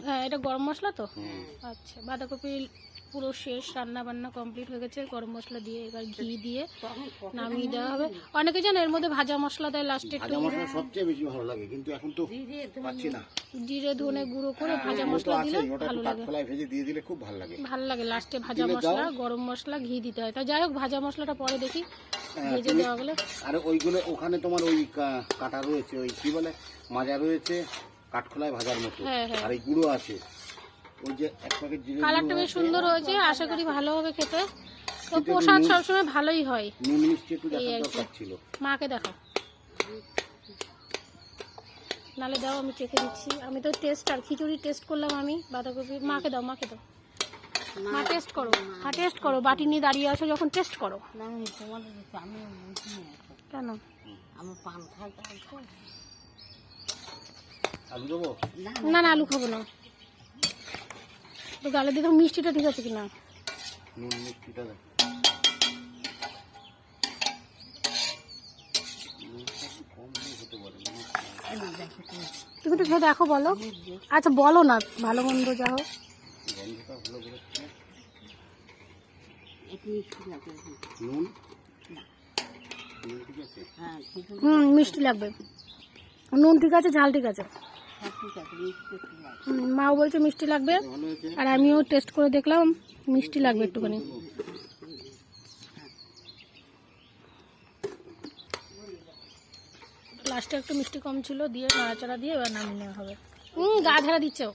হ্যাঁ, এটা গরম মশলা তো। আচ্ছা, বাঁধাকপি পুরো শেষ, রান্না বান্না কমপ্লিট হয়ে গেছে। গরম মশলা দিয়ে এবার ঘি দিয়ে নামিয়ে দেওয়া হবে। অনেকে জানো এর মধ্যে ভাজা মশলা দেয় লাস্টে, একটু সবচেয়ে বেশি ভালো লাগে, কিন্তু এখন তো পাচ্ছি না। জিরে ধনে গুঁড়ো করে ভাজা মশলা দিলে ভালো লাগে। কাঠকলাই ভেজে দিয়ে দিলে খুব ভালো লাগে। ভালো লাগে লাস্টে ভাজা মশলা, গরম মশলা, ঘি দিতে হয়। তা যাই হোক, ভাজা মশলাটা পরে দেখি ভেজে দেওয়া গেলে। আর ওইগুলো ওখানে তোমার ওই কাটা রয়েছে, ওই কি বলে মাজা রয়েছে কাঠকলাই ভাজার মতো, আর এই গুঁড়ো আছে। ওই যে এক প্যাকেট জিরে, কালারটা বেশ সুন্দর হয়েছে, আশা করি ভালো হবে খেতে। তো প্রসাদ সবসময় ভালোই হয়। নুন মিষ্টি একটু দেখার দরকার ছিল। মাকে দেখাও, নালে দাও, আমি চেখে দিচ্ছি। আমি তো টেস্ট আর খিচুড়ি টেস্ট করলাম আমি। বাঁধাকপি মাকে দাও, মাকে দাও। মা টেস্ট করো, হ্যাঁ টেস্ট করো। বাটি নিয়ে দাঁড়িয়ে আসো যখন, টেস্ট করো। কেন? আমি পান খাই। আলু দেবো? না না, আলু খাবো না। তো গালে দেখো মিষ্টিটা ঠিক আছে কিনা। নুন মিষ্টিটা দেখ। তুমি তো খেয়ে দেখো, বলো। আচ্ছা বলো না, ভালো মন্দ যা হোক। মিষ্টি লাগবে, নুন ঠিক আছে, ঝাল ঠিক আছে। মাও বলছে মিষ্টি লাগবে, আর আমিও টেস্ট করে দেখলাম মিষ্টি লাগবে একটুখানি। লাস্টে একটু মিষ্টি কম ছিল, দিয়ে নাড়াচাড়া দিয়ে এবার নামিয়ে নেওয়া হবে। গা ঝাড়া দিচ্ছেও।